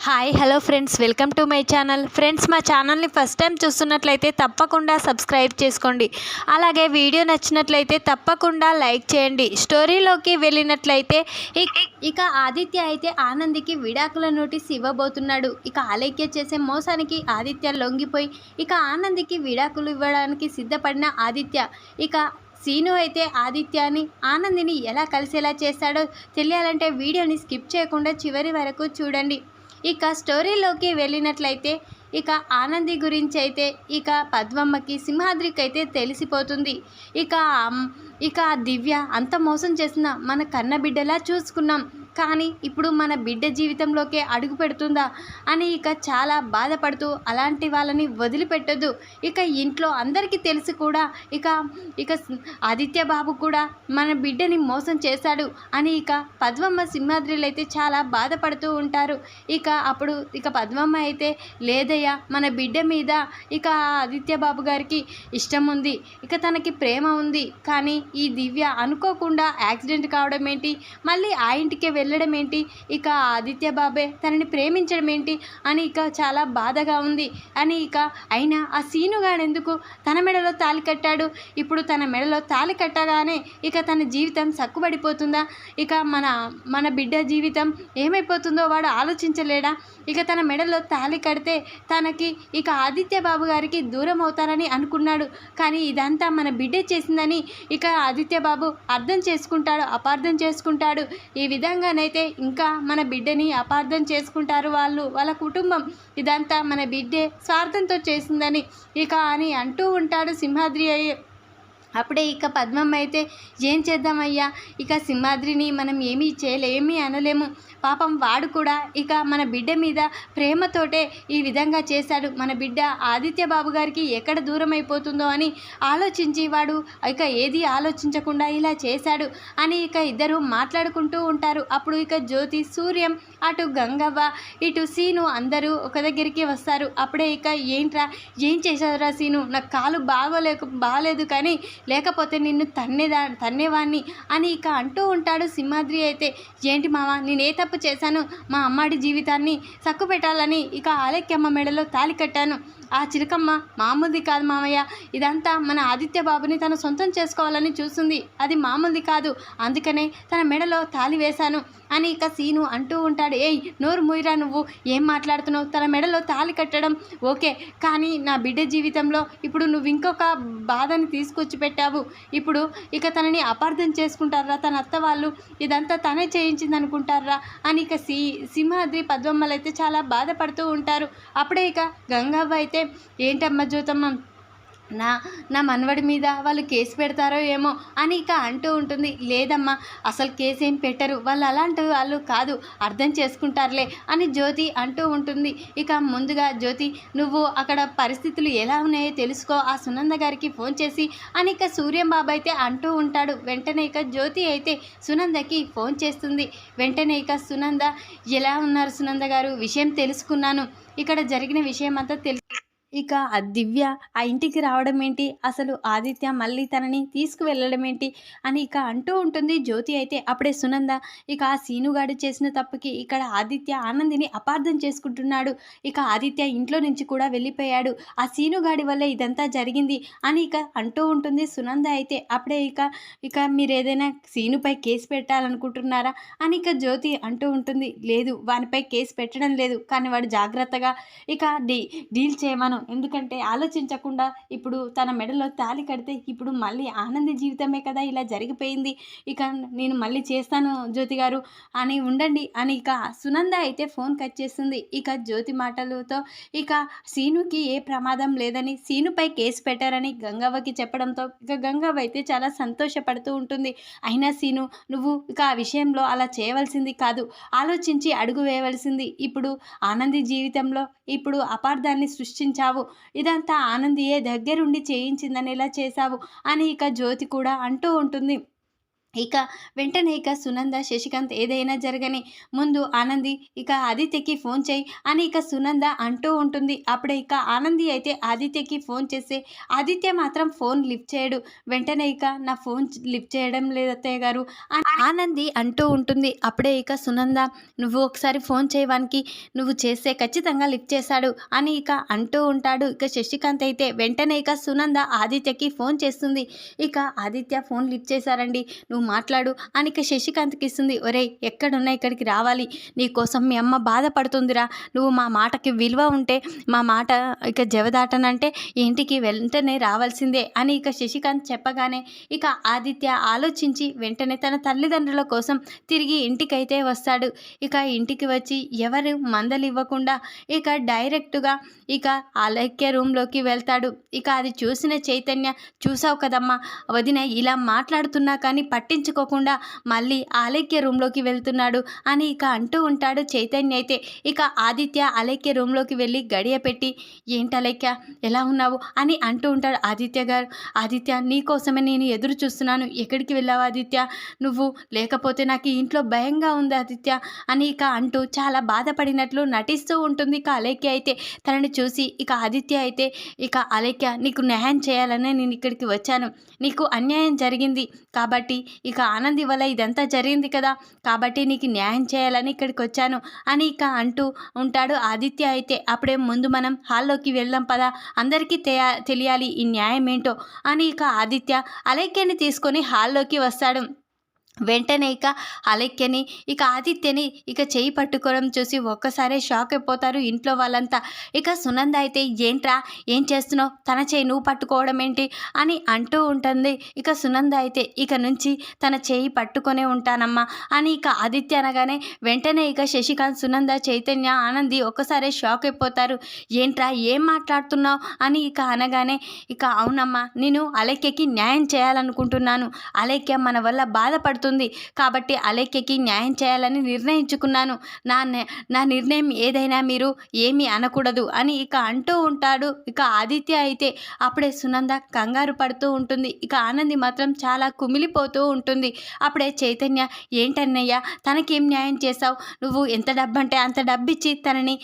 Hi hello friends, welcome to my channel. Friends, మా ఛానల్ని first time చూస్తున్నట్లయితే తప్పకుండా సబ్స్క్రైబ్ చేసుకోండి. అలాగే వీడియో నచ్చినట్లయితే తప్పకుండా లైక్ చేయండి. స్టోరీలోకి వెళ్ళినట్లయితే ఇక ఆదిత్య అయితే ఆనందికి విడాకుల నోటీస్ ఇవ్వబోతున్నాడు. ఇక ఆలేఖ్య చేసే మోసానికి ఆదిత్య లొంగిపోయి ఇక ఆనందికి విడాకులు ఇవ్వడానికి సిద్ధపడిన ఆదిత్య ఇక సీను అయితే ఆదిత్యని ఆనందిని ఎలా కలిసేలా చేస్తాడో తెలియాలంటే వీడియోని స్కిప్ చేయకుండా చివరి వరకు చూడండి. ఇక స్టోరీలోకి వెళ్ళినట్లయితే ఇక ఆనంది గురించి అయితే ఇక పద్మమ్మకి సింహాద్రికి అయితే తెలిసిపోతుంది. ఇక దివ్య అంత మోసం చేసిన మన కన్న బిడ్డలా చూసుకున్నాం, కానీ ఇప్పుడు మన బిడ్డ జీవితంలోకే అడుగు పెడుతుందా అని ఇక చాలా బాధపడుతూ అలాంటి వాళ్ళని వదిలిపెట్టద్దు. ఇక ఇంట్లో అందరికీ తెలిసి కూడా ఇక ఇక ఆదిత్య బాబు కూడా మన బిడ్డని మోసం చేశాడు అని ఇక పద్మమ్మ సింహాద్రిలు అయితే చాలా బాధపడుతూ ఉంటారు. అప్పుడు పద్మమ్మ అయితే లేదయ్యా, మన బిడ్డ మీద ఇక ఆదిత్య బాబు గారికి ఇష్టం ఉంది, ఇక తనకి ప్రేమ ఉంది, కానీ ఈ దివ్య అనుకోకుండా యాక్సిడెంట్ కావడం ఏంటి, మళ్ళీ ఆ ఇంటికే వెళ్ళడం ఏంటి, ఇక ఆదిత్య బాబే తనని ప్రేమించడం ఏంటి అని ఇక చాలా బాధగా ఉంది అని అయినా ఆ సీనుగాడు ఎందుకు తన మెడలో తాళి కట్టాడు, ఇప్పుడు తన మెడలో తాళి కట్టగానే ఇక తన జీవితం సక్కుబడిపోతుందా, ఇక మన బిడ్డ జీవితం ఏమైపోతుందో వాడు ఆలోచించలేడా, ఇక తన మెడలో తాళి కడితే తనకి ఇక ఆదిత్య బాబు గారికి దూరం అవుతారని అనుకున్నాడు, కానీ ఇదంతా మన బిడ్డే చేసిందని ఇక ఆదిత్య బాబు అపార్థం చేసుకుంటాడు. ఈ విధంగానైతే ఇంకా మన బిడ్డని అపార్థం చేసుకుంటారు వాళ్ళ కుటుంబం. ఇదంతా మన బిడ్డే స్వార్థంతో చేసిందని అని అంటూ ఉంటాడు సింహాద్రి అయ్యే. అప్పుడే ఇక పద్మమ్మ అయితే ఏం చేద్దామయ్యా, ఇక సింహాద్రిని మనం ఏమీ అనలేము, పాపం వాడు కూడా ఇక మన బిడ్డ మీద ప్రేమతోటే ఈ విధంగా చేశాడు, మన బిడ్డ ఆదిత్య బాబు గారికి ఎక్కడ దూరం అయిపోతుందో అని ఆలోచించి వాడు ఇక ఏది ఆలోచించకుండా ఇలా చేశాడు అని ఇద్దరు మాట్లాడుకుంటూ ఉంటారు. అప్పుడు జ్యోతి, సూర్యం, అటు గంగవ్వ, ఇటు సీను అందరూ ఒక దగ్గరికి వస్తారు. అప్పుడే ఏంట్రా, ఏం చేశారా సీను, నాకు కాలు బాగలేదు, కానీ లేకపోతే నిన్ను తన్నేవాణ్ణి అని అంటూ ఉంటాడు సింహాద్రి అయితే. ఏంటి మామ, నేనే తప్పు చేశాను, మా అమ్మాడి జీవితాన్ని సక్కు పెట్టాలని ఆలేఖ్యమ్మ మెడలో తాళి కట్టాను, ఆ చిలకమ్మ మామూలుది కాదు మామయ్య, ఇదంతా మన ఆదిత్య బాబుని తన సొంతం చేసుకోవాలని చూస్తుంది, అది మామూలుది కాదు, అందుకనే తన మెడలో తాళి వేశాను అని సీను అంటూ ఉంటాడు. ఏయ్ నోరు మూయిరా, నువ్వు ఏం మాట్లాడుతున్నావు, తన మెడలో తాళి కట్టడం ఓకే, కానీ నా బిడ్డ జీవితంలో ఇప్పుడు నువ్వు ఇంకొక బాధని తీసుకొచ్చి పెట్టావు, ఇప్పుడు తనని అపార్థం చేసుకుంటారా తన అత్త వాళ్ళు, ఇదంతా తనే చేయించింది అనుకుంటారా అని సింహాద్రి పద్మమ్మలు అయితే చాలా బాధపడుతూ ఉంటారు. అప్పుడే గంగవ్వ అయితే ఏంటమ్మా జ్యోతమ్మ, నా మనవడి మీద వాళ్ళు కేసు పెడతారో ఏమో అని అంటూ ఉంటుంది. లేదమ్మా, అసలు కేసు ఏం పెట్టరు, వాళ్ళు అలాంటి వాళ్ళు కాదు, అర్థం చేసుకుంటారులే అని జ్యోతి అంటూ ఉంటుంది. ముందుగా జ్యోతి, నువ్వు అక్కడ పరిస్థితులు ఎలా ఉన్నాయో తెలుసుకో, ఆ సునంద గారికి ఫోన్ చేసి అని సూర్యం బాబు అయితే అంటూ ఉంటాడు. వెంటనే జ్యోతి అయితే సునందకి ఫోన్ చేస్తుంది. వెంటనే సునంద, ఎలా ఉన్నారు సునంద గారు, విషయం తెలుసుకున్నాను, ఇక్కడ జరిగిన విషయం అంతా ఆ దివ్య ఆ ఇంటికి రావడం ఏంటి, అసలు ఆదిత్య మళ్ళీ తనని తీసుకువెళ్ళడం ఏంటి అని అంటూ ఉంటుంది జ్యోతి అయితే. అప్పుడే సునంద, ఆ సీనుగాడు చేసిన తప్పుకి ఆదిత్య ఆనందిని అపార్థం చేసుకుంటున్నాడు, ఆదిత్య ఇంట్లో నుంచి కూడా వెళ్ళిపోయాడు, ఆ సీనుగాడి వల్ల ఇదంతా జరిగింది అని అంటూ ఉంటుంది సునంద అయితే. అప్పుడే మీరు ఏదైనా సీనుపై కేసు పెట్టాలనుకుంటున్నారా అని జ్యోతి అంటూ ఉంటుంది. లేదు, వానిపై కేసు పెట్టడం లేదు, కానీ వాడు జాగ్రత్తగా డీల్ చేయమను, ఎందుకంటే ఆలోచించకుండా ఇప్పుడు తన మెడలో తాళి కడితే ఇప్పుడు మళ్ళీ ఆనంది జీవితమే కదా ఇలా జరిగిపోయింది, నేను మళ్ళీ చేస్తాను జ్యోతి గారు అని ఉండండి అని సునంద అయితే ఫోన్ కట్ చేస్తుంది. జ్యోతి మాటలతో సీనుకి ఏ ప్రమాదం లేదని, సీనుపై కేసు పెట్టారని గంగవ్వకి చెప్పడంతో గంగవ్వ అయితే చాలా సంతోషపడుతూ ఉంటుంది. అయినా సీను, నువ్వు ఆ విషయంలో అలా చేయవలసింది కాదు, ఆలోచించి అడుగు వేయవలసింది, ఇప్పుడు ఆనంది జీవితంలో ఇప్పుడు అపార్థాన్ని సృష్టించావు, ఇదంతా ఆనందియే దగ్గరుండి చేయించిందని ఇలా చేశావు అని జ్యోతి కూడా అంటూ ఉంటుంది. ఇక వెంటనే సునంద శశికాంత్ ఏదైనా జరగని ముందు ఆనంది ఆదిత్యకి ఫోన్ చేయి అని సునంద అంటూ ఉంటుంది. అప్పుడే ఆనంది అయితే ఆదిత్యకి ఫోన్ చేస్తే ఆదిత్య మాత్రం ఫోన్ లిఫ్ట్ చేయడు. వెంటనే నా ఫోన్ లిఫ్ట్ చేయడం లేదు అత్తయ్య గారు అని ఆనంది అంటూ ఉంటుంది. అప్పుడే సునంద నువ్వు ఒకసారి ఫోన్ చేయడానికి నువ్వు చేస్తే ఖచ్చితంగా లిఫ్ట్ చేశాడు అని అంటూ ఉంటాడు. శశికాంత్ అయితే వెంటనే సునంద ఆదిత్యకి ఫోన్ చేస్తుంది. ఆదిత్య ఫోన్ లిఫ్ట్ చేశారండి, నువ్వు మాట్లాడు అని శశికాంత్కి ఇస్తుంది. ఒరేయ్ ఎక్కడున్నా ఇక్కడికి రావాలి, నీకోసం మీ అమ్మ బాధపడుతుందిరా, నువ్వు మా మాటకి విలువ ఉంటే మా మాట జవదాటనంటే ఇంటికి వెంటనే రావాల్సిందే అని శశికాంత్ చెప్పగానే ఆదిత్య ఆలోచించి వెంటనే తన తల్లిదండ్రుల కోసం తిరిగి ఇంటికైతే వస్తాడు. ఇంటికి వచ్చి ఎవరు మందలు ఇవ్వకుండా డైరెక్ట్గా అలైక్య రూమ్లోకి వెళ్తాడు. అది చూసిన చైతన్య, చూసావు కదమ్మా వదిన ఇలా మాట్లాడుతున్నా కానీ పట్టించుకోకుండా మళ్ళీ అలైక్య రూమ్లోకి వెళ్తున్నాడు అని అంటూ ఉంటాడు చైతన్య. అయితే ఆదిత్య అలైక్య రూమ్లోకి వెళ్ళి గడియ పెట్టి ఏంటి అలైక్య ఎలా ఉన్నావు అని అంటూ ఉంటాడు. ఆదిత్య గారు, ఆదిత్య నీకోసమే నేను ఎదురు చూస్తున్నాను, ఎక్కడికి వెళ్ళావు ఆదిత్య, నువ్వు లేకపోతే నాకు ఇంట్లో భయంగా ఉంది ఆదిత్య అని అంటూ చాలా బాధపడినట్లు నటిస్తూ ఉంటుంది. అలైక్య అయితే తనని చూసి ఆదిత్య అయితే అలైక్య నీకు న్యాయం చేయాలనే నేను ఇక్కడికి వచ్చాను, నీకు అన్యాయం జరిగింది కాబట్టి ఆనంది వల్ల ఇదంతా జరిగింది కదా, కాబట్టి నీకు న్యాయం చేయాలని ఇక్కడికి వచ్చాను అని అంటూ ఉంటాడు ఆదిత్య. అయితే అప్పుడే ముందు మనం హాల్లోకి వెళ్దాం పదా, అందరికీ తెలియాలి ఈ న్యాయం ఏంటో అని ఆదిత్య అలైక్యని తీసుకొని హాల్లోకి వస్తాడు. వెంటనే అలైక్యని ఆదిత్యని చెయ్యి పట్టుకోవడం చూసి ఒక్కసారే షాక్ అయిపోతారు ఇంట్లో వాళ్ళంతా. సునంద అయితే ఏంట్రా ఏం చేస్తున్నావు, తన చేయి నువ్వు పట్టుకోవడం ఏంటి అని అంటూ ఉంటుంది. సునంద అయితే నుంచి తన చేయి పట్టుకొనే ఉంటానమ్మా అని ఆదిత్య అనగానే వెంటనే శశికాంత్, సునంద, చైతన్య, ఆనంది ఒక్కసారే షాక్ అయిపోతారు. ఏంట్రా ఏం మాట్లాడుతున్నావు అని అనగానే అవునమ్మా నేను అలైక్యకి న్యాయం చేయాలనుకుంటున్నాను, అలైక్య మన వల్ల బాధపడుతుంది కాబట్టి అలైక్యకి న్యాయం చేయాలని నిర్ణయించుకున్నాను, నా నిర్ణయం ఏదైనా మీరు ఏమీ అనకూడదు అని అంటూ ఉంటాడు ఆదిత్య. అయితే అప్పుడే సునంద కంగారు పడుతూ ఉంటుంది. ఆనంది మాత్రం చాలా కుమిలిపోతూ ఉంటుంది. అప్పుడే చైతన్య, ఏంటన్నయ్య తనకేం న్యాయం చేశావు, నువ్వు ఎంత డబ్బు అంటే అంత డబ్బిచ్చి తనని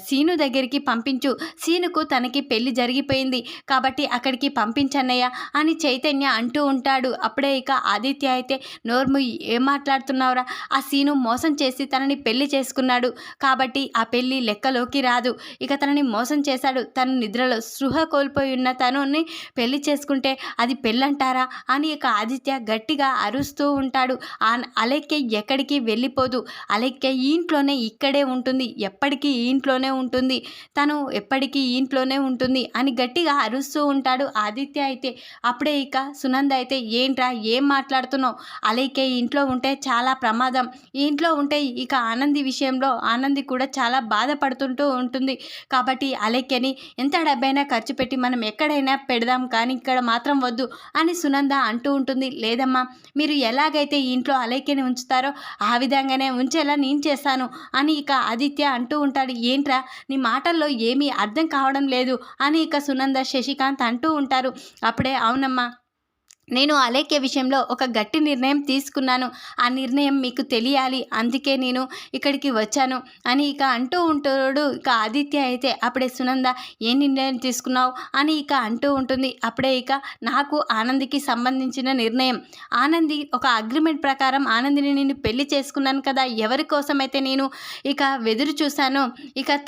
సీను దగ్గరికి పంపించు, సీనుకు తనకి పెళ్లి జరిగిపోయింది కాబట్టి అక్కడికి పంపించన్నయ్య అని చైతన్య అంటూ ఉంటాడు. అప్పుడే ఆదిత్య అయితే నోర్ము ఏం మాట్లాడుతున్నావురా, ఆ సీను మోసం చేసి తనని పెళ్లి చేసుకున్నాడు కాబట్టి ఆ పెళ్లి లెక్కలోకి రాదు, తనని మోసం చేశాడు, తను నిద్రలో స్పృహ కోల్పోయి ఉన్న తనుని పెళ్లి చేసుకుంటే అది పెళ్ళంటారా అని ఆదిత్య గట్టిగా అరుస్తూ ఉంటాడు. అలైక్య ఎక్కడికి వెళ్ళిపోదు, అలైక్య ఈ ఇంట్లోనే ఇక్కడే ఉంటుంది, ఎప్పటికీ ఈ ఇంట్లోనే ఉంటుంది, తను ఎప్పటికీ ఈ ఇంట్లోనే ఉంటుంది అని గట్టిగా అరుస్తూ ఉంటాడు ఆదిత్య. అయితే అప్పుడే సునంద అయితే ఏంట్రా ఏం మాట్లాడుతున్నావు, అలైక్య ఈ ఇంట్లో ఉంటే చాలా ప్రమాదం, ఈ ఇంట్లో ఉంటే ఆనంది విషయంలో ఆనంది కూడా చాలా బాధపడుతుంటూ ఉంటుంది కాబట్టి అలైక్యని ఎంత డబ్బైనా ఖర్చు పెట్టి మనం ఎక్కడైనా పెడదాం కానీ ఇక్కడ మాత్రం వద్దు అని సునంద అంటూ ఉంటుంది. లేదమ్మా మీరు ఎలాగైతే ఈ ఇంట్లో అలైక్యని ఉంచుతారో ఆ విధంగానే ఉంచేలా నేను చేస్తాను అని ఆదిత్య అంటూ ఉంటాడు. ఏంట్రా నీ మాటల్లో ఏమీ అర్థం కావడం లేదు అని సునంద, శశికాంత్ అంటూ ఉంటారు. అప్పుడే అవునమ్మా నేను అలైక్య విషయంలో ఒక గట్టి నిర్ణయం తీసుకున్నాను, ఆ నిర్ణయం మీకు తెలియాలి అందుకే నేను ఇక్కడికి వచ్చాను అని అంటూ ఉంటాడు ఆదిత్య. అయితే అప్పుడే సునంద ఏ నిర్ణయం తీసుకున్నావు అని అంటూ ఉంటుంది. అప్పుడే నాకు ఆనందికి సంబంధించిన నిర్ణయం, ఆనంది ఒక అగ్రిమెంట్ ప్రకారం ఆనందిని నేను పెళ్లి చేసుకున్నాను కదా, ఎవరి కోసమైతే నేను ఎదురు చూశానో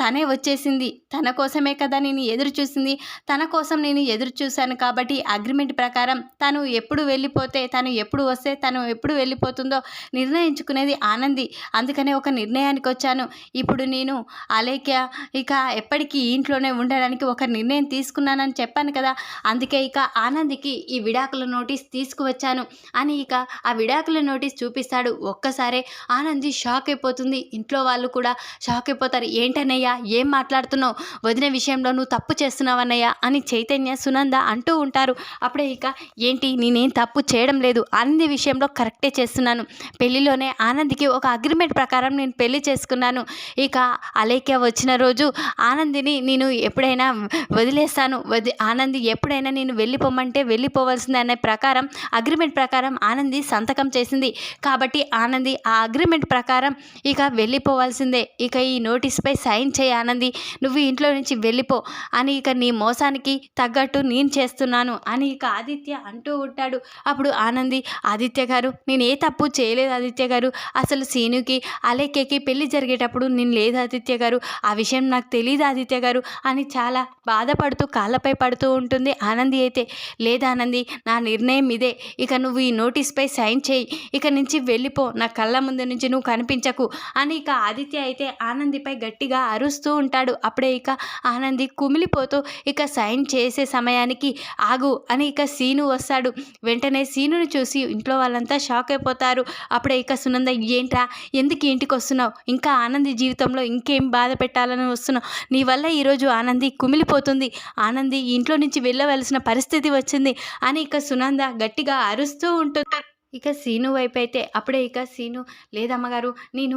తనే వచ్చేసింది, తన కోసమే కదా నేను ఎదురు చూసింది, తన కోసం నేను ఎదురు చూశాను కాబట్టి అగ్రిమెంట్ ప్రకారం తను ఎప్పుడు వెళ్ళిపోతే తను ఎప్పుడు వస్తే తను ఎప్పుడు వెళ్ళిపోతుందో నిర్ణయించుకునేది ఆనంది, అందుకనే ఒక నిర్ణయానికి వచ్చాను. ఇప్పుడు నేను అలైక్య ఎప్పటికీ ఇంట్లోనే ఉండడానికి ఒక నిర్ణయం తీసుకున్నానని చెప్పాను కదా, అందుకే ఆనందికి ఈ విడాకుల నోటీస్ తీసుకువచ్చాను అని ఆ విడాకుల నోటీస్ చూపిస్తాడు. ఒక్కసారే ఆనంది షాక్ అయిపోతుంది, ఇంట్లో వాళ్ళు కూడా షాక్ అయిపోతారు. ఏంటన్నయ్యా ఏం మాట్లాడుతున్నావు, వదిన విషయంలో నువ్వు తప్పు చేస్తున్నావన్నయ్యా అని చైతన్య, సునంద అంటూ ఉంటారు. అప్పుడే ఏంటి నేనేం తప్పు చేయడం లేదు, ఆనంది విషయంలో కరెక్టే చేస్తున్నాను. పెళ్లిలోనే ఆనందికి ఒక అగ్రిమెంట్ ప్రకారం నేను పెళ్లి చేసుకున్నాను. ఇక అలేఖ్య వచ్చిన రోజు ఆనందిని నేను ఎప్పుడైనా వదిలేస్తాను, ఆనంది ఎప్పుడైనా నేను వెళ్ళిపోమంటే వెళ్ళిపోవాల్సిందే అనే ప్రకారం అగ్రిమెంట్ ప్రకారం ఆనంది సంతకం చేసింది. కాబట్టి ఆనంది ఆ అగ్రిమెంట్ ప్రకారం ఇక వెళ్ళిపోవాల్సిందే. ఇక ఈ నోటీస్పై సైన్ చేయి ఆనంది, నువ్వు ఇంట్లో నుంచి వెళ్ళిపో అని, ఇక నీ మోసానికి తగ్గట్టు నేను చేస్తున్నాను అని ఇక ఆదిత్య అంటూ ఉంటాడు. అప్పుడు ఆనంది, ఆదిత్య గారు నేను ఏ తప్పు చేయలేదు ఆదిత్య గారు, అసలు సీనుకి అలేఖ్యకి పెళ్లి జరిగేటప్పుడు నేను లేదు ఆదిత్య గారు, ఆ విషయం నాకు తెలియదు ఆదిత్య గారు అని చాలా బాధపడుతూ కాళ్ళపై పడుతూ ఉంటుంది. ఆనంది అయితే, లేదా ఆనంది నా నిర్ణయం ఇదే, ఇక నువ్వు ఈ నోటీస్పై సైన్ చేయి, ఇక నుంచి వెళ్ళిపో, నా కళ్ళ ముందు నుంచి నువ్వు కనిపించకు అని ఇక ఆదిత్య అయితే ఆనందిపై గట్టిగా అరుస్తూ ఉంటాడు. అప్పుడే ఇక ఆనంది కుమిలిపోతూ ఇక సైన్ చేసే సమయానికి ఆగు అని ఇక సీను వస్తాడు. వెంటనే సీనుని చూసి ఇంట్లో వాళ్ళంతా షాక్ అయిపోతారు. అప్పుడే ఇక సునంద, ఏంట్రా ఎందుకు ఇంటికి వస్తున్నావు, ఇంకా ఆనంది జీవితంలో ఇంకేం బాధ పెట్టాలని వస్తున్నావు, నీ వల్ల ఈరోజు ఆనంది కుమిలిపోతుంది, ఆనంది ఇంట్లో నుంచి వెళ్ళవలసిన పరిస్థితి వచ్చింది అని ఇక సునంద గట్టిగా అరుస్తూ ఉంటుంది. ఇక సీను వైపు అయితే అప్పుడే ఇక సీను, లేదమ్మగారు నేను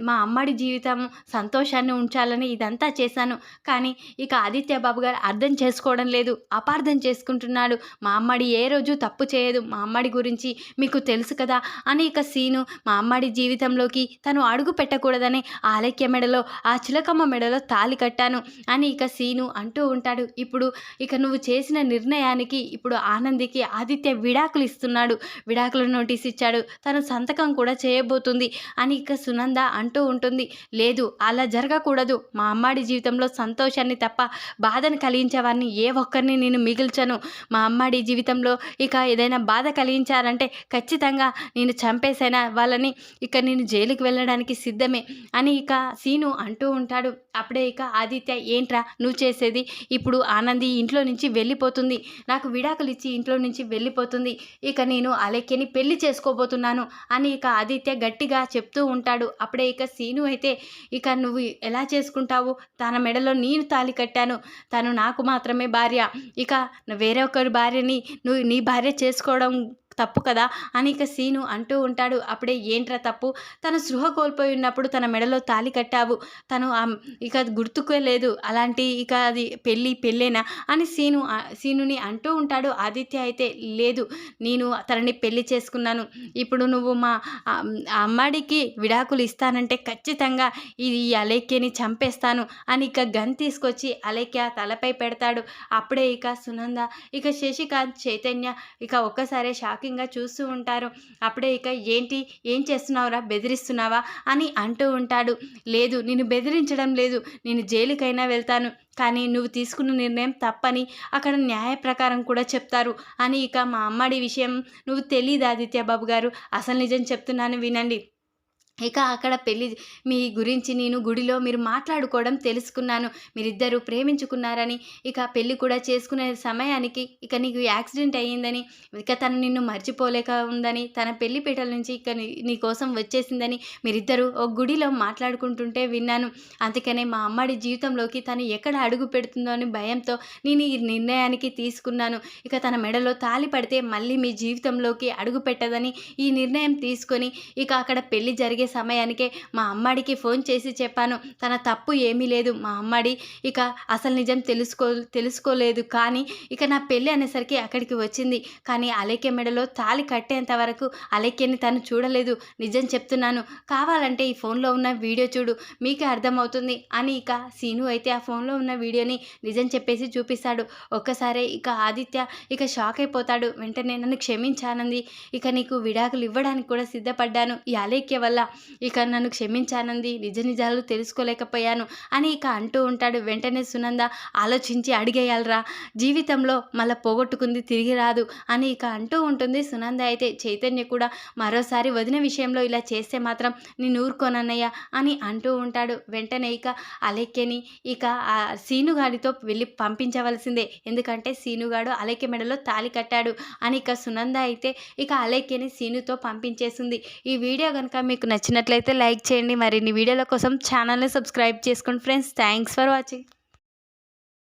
మా అమ్మడి జీవితం సంతోషాన్ని ఉంచాలని ఇదంతా చేశాను, కానీ ఇక ఆదిత్య బాబు గారు అర్థం చేసుకోవడం లేదు, అపార్థం చేసుకుంటున్నాడు, మా అమ్మడి ఏ రోజు తప్పు చేయదు, మా అమ్మడి గురించి మీకు తెలుసు కదా అని ఇక సీను మా అమ్మడి జీవితంలోకి తను అడుగు పెట్టకూడదని ఆ అలేఖ్య మెడలో ఆ చిలకమ్మ మెడలో తాళి కట్టాను అని ఇక సీను అంటూ ఉంటాడు. ఇప్పుడు ఇక నువ్వు చేసిన నిర్ణయానికి ఇప్పుడు ఆనందికి ఆదిత్య విడాకులు ఇస్తున్నాడు, విడాకులు నోటీస్ ఇచ్చాడు, తను సంతకం కూడా చేయబోతుంది అని ఇక సునంద అంటూ ఉంటుంది. లేదు అలా జరగకూడదు, మా అమ్మాడి జీవితంలో సంతోషాన్ని తప్ప బాధను కలిగించేవారిని ఏ ఒక్కరిని నేను మిగిల్చను, మా అమ్మాడి జీవితంలో ఇక ఏదైనా బాధ కలిగించారంటే ఖచ్చితంగా నేను చంపేసైనా వాళ్ళని, ఇక నేను జైలుకి వెళ్ళడానికి సిద్ధమే అని ఇక సీను అంటూ ఉంటాడు. అప్పుడే ఇక ఆదిత్య, ఏంట్రా నువ్వు చేసేది, ఇప్పుడు ఆనంది ఇంట్లో నుంచి వెళ్ళిపోతుంది, నాకు విడాకులు ఇచ్చి ఇంట్లో నుంచి వెళ్ళిపోతుంది, ఇక నేను అలేఖ్యని పెళ్లి చేసుకోబోతున్నాను అని ఇక ఆదిత్య గట్టిగా చెప్తూ ఉంటాడు. అప్పుడే ఇక సీను అయితే, ఇక నువ్వు ఎలా చేసుకుంటావు, తన మెడలో నేను తాళి కట్టాను, తను నాకు మాత్రమే భార్య, ఇక వేరే ఒకరి భార్యని నువ్వు నీ భార్య చేసుకోవడం తప్పు కదా అని ఇక సీను అంటూ ఉంటాడు. అప్పుడే ఏంట్రా తప్పు, తను సృహ కోల్పోయి ఉన్నప్పుడు తన మెడలో తాళి కట్టావు, తను ఇక గుర్తుకే లేదు, అలాంటి ఇక అది పెళ్ళేనా అని సీనుని అంటూ ఉంటాడు. ఆదిత్య అయితే, లేదు నేను తనని పెళ్లి చేసుకున్నాను, ఇప్పుడు నువ్వు మా అమ్మాడికి విడాకులు ఇస్తానంటే ఖచ్చితంగా ఈ అలేఖ్యని చంపేస్తాను అని ఇక గన్ తీసుకొచ్చి అలేఖ్య తలపై పెడతాడు. అప్పుడే ఇక సునంద, ఇక శశికాంత్, చైతన్య ఇక ఒక్కసారే షాకింగ్గా చూస్తూ ఉంటారు. అప్పుడే ఇక ఏంటి, ఏం చేస్తున్నావురా, బెదిరిస్తున్నావా అని అంటూ ఉంటాడు. లేదు నేను బెదిరించడం లేదు, నేను జైలుకైనా వెళ్తాను, కానీ నువ్వు తీసుకున్న నిర్ణయం తప్పని అక్కడ న్యాయ ప్రకారం కూడా చెప్తారు అని ఇక మా అమ్మాడి విషయం నువ్వు తెలీదు ఆదిత్య బాబు గారు, అసలు నిజం చెప్తున్నాను వినండి, ఇక అక్కడ మీ గురించి నేను గుడిలో మీరు మాట్లాడుకోవడం తెలుసుకున్నాను, మీరిద్దరూ ప్రేమించుకున్నారని, ఇక పెళ్ళి కూడా చేసుకునే సమయానికి ఇక నీకు యాక్సిడెంట్ అయ్యిందని, ఇక తను నిన్ను మర్చిపోలేక ఉందని, తన పెళ్లిపీటల నుంచి ఇక నీ కోసం వచ్చేసిందని మీరిద్దరూ ఒక గుడిలో మాట్లాడుకుంటుంటే విన్నాను, అందుకనే మా అమ్మాడి జీవితంలోకి తను ఎక్కడ అడుగు పెడుతుందో అని భయంతో నేను ఈ నిర్ణయానికి తీసుకున్నాను, ఇక తన మెడలో తాళి పడితే మళ్ళీ మీ జీవితంలోకి అడుగు పెట్టదని ఈ నిర్ణయం తీసుకొని ఇక అక్కడ పెళ్లి జరిగే సమయానికే మా అమ్మాడికి ఫోన్ చేసి చెప్పాను, తన తప్పు ఏమీ లేదు, మా అమ్మాడి ఇక అసలు నిజం తెలుసుకోలేదు, కానీ ఇక నా పెళ్ళి అనేసరికి అక్కడికి వచ్చింది, కానీ అలేఖ్య మెడలో తాళి కట్టేంత వరకు అలేఖ్యని తను చూడలేదు, నిజం చెప్తున్నాను, కావాలంటే ఈ ఫోన్లో ఉన్న వీడియో చూడు మీకే అర్థమవుతుంది అని ఇక సీను అయితే ఆ ఫోన్లో ఉన్న వీడియోని నిజం చెప్పేసి చూపిస్తాడు. ఒక్కసారే ఇక ఆదిత్య ఇక షాక్ అయిపోతాడు. వెంటనే నన్ను క్షమించానంది, ఇక నీకు విడాకులు ఇవ్వడానికి కూడా సిద్ధపడ్డాను, ఈ అలేఖ్య వల్ల ఇక నన్ను క్షమించానంది, నిజ నిజాలు తెలుసుకోలేకపోయాను అని ఇక అంటూ ఉంటాడు. వెంటనే సునంద ఆలోచించి అడిగేయాలరా, జీవితంలో మళ్ళీ పోగొట్టుకుంది తిరిగి రాదు అని ఇక అంటూ ఉంటుంది. సునంద అయితే చైతన్య కూడా మరోసారి వదిన విషయంలో ఇలా చేస్తే మాత్రం నేను ఊరుకోనన్నయ్య అని అంటూ ఉంటాడు. వెంటనే ఇక అలేఖ్యని ఇక సీనుగాడితో వెళ్ళి పంపించవలసిందే, ఎందుకంటే సీనుగాడు అలేఖ్య మెడలో తాళి కట్టాడు అని ఇక సునంద అయితే ఇక అలేఖ్యని సీనుతో పంపించేసింది. ఈ వీడియో కనుక మీకు నచ్చినట్లయితే లైక్ చేయండి, మరిన్ని వీడియోల కోసం ఛానల్ని సబ్స్క్రైబ్ చేసుకోండి ఫ్రెండ్స్. Thanks for watching.